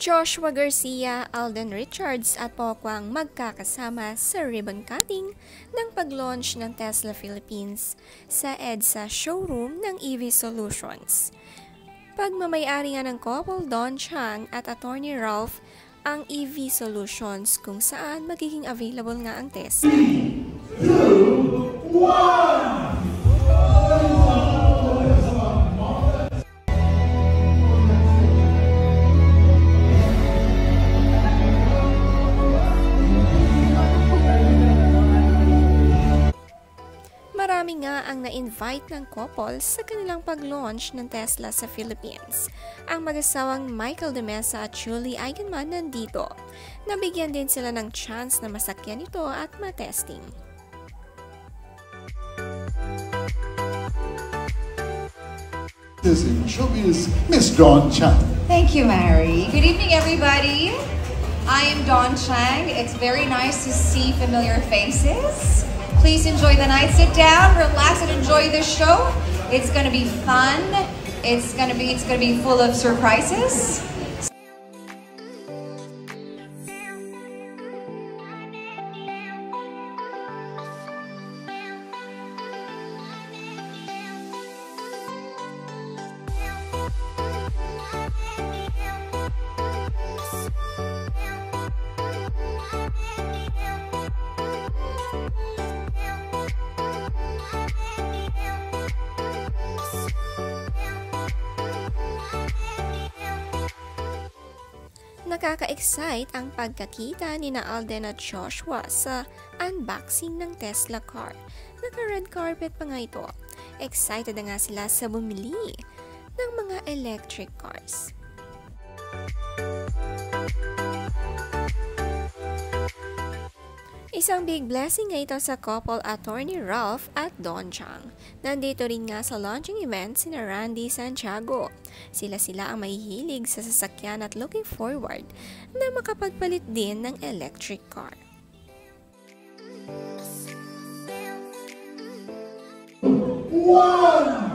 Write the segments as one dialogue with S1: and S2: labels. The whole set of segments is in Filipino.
S1: Joshua Garcia, Alden Richards at Poco ang magkakasama sa ribbon cutting ng pag-launch ng Tesla Philippines sa EDSA showroom ng EV Solutions. Pagmamayari nga ng couple Don Chang at Attorney Ralph ang EV Solutions kung saan magiging available nga ang Tesla.
S2: 3, 2, 1!
S1: Marami nga ang na-invite ng couple sa kanilang pag-launch ng Tesla sa Philippines. Ang mag-asawang Michael De Mesa at Julie Eigenman nandito. Nabigyan din sila ng chance na masakyan ito at matesting.
S2: This in showbiz, Miss Dawn Chang.
S3: Thank you, Mary. Good evening, everybody. I am Dawn Chang. It's very nice to see familiar faces. Please enjoy the night. Sit down, relax, and enjoy the show. It's gonna be fun. It's gonna be full of surprises.
S1: Nakaka-excite ang pagkakita ni na Alden at Joshua sa unboxing ng Tesla car. Naka-red carpet pa nga ito. Excited na nga sila sa bumili ng mga electric cars. Isang big blessing nga ito sa couple Attorney Ralph at Don Chang. Nandito rin nga sa launching event sina Randy Santiago. Sila ang mahihilig sa sasakyan at looking forward na makapagpalit din ng electric car.
S2: One!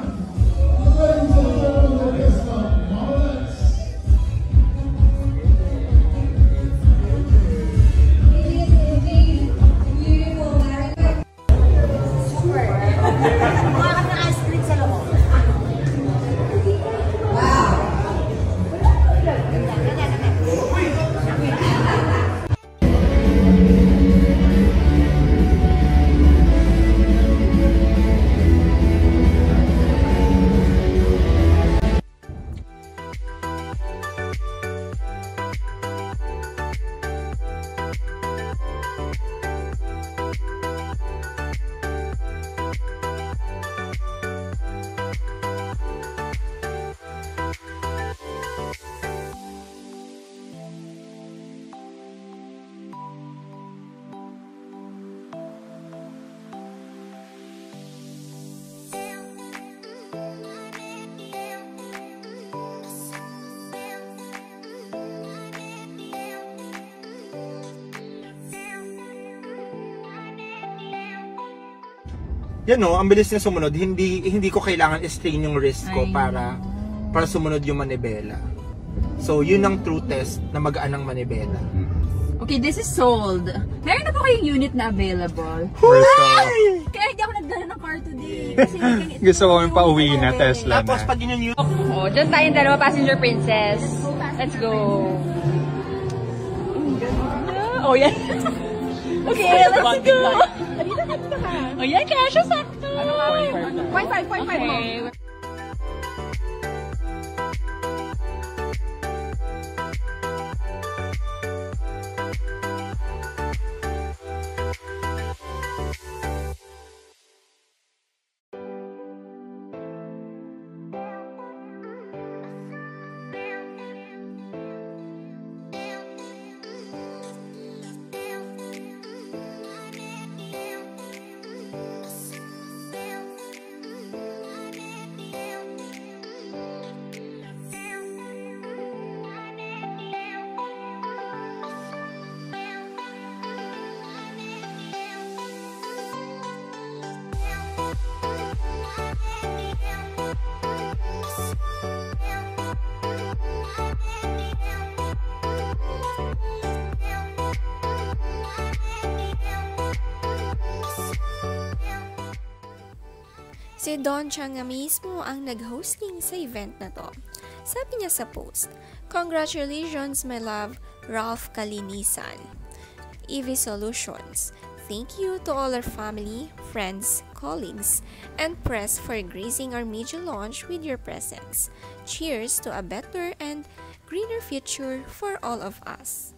S4: Yan no, ang bilis niya sumunod. Hindi ko kailangan i-strain yung wrist ko para sumunod yung manibela. So, yun ang true test na magaan ang manibela.
S5: Okay, this is sold. Meron na po kayong unit na available. Kaya hindi ako nagdala ng car today. Kasi
S6: gusto ko yung pauwi na Tesla na.
S4: Tapos pag yun yung
S5: oh, dyan tayong dalawa passenger princess. Let's go. Oh, yeah. Okay, let's go. Oh, yan, kasha sakto. 0.5 mo.
S1: Si Don Chang nga mismo ang nag-hosting sa event na to. Sabi niya sa post, "Congratulations my love, Ralph Kalinisan. EV Solutions. Thank you to all our family, friends, colleagues, and press for gracing our media launch with your presence. Cheers to a better and greener future for all of us."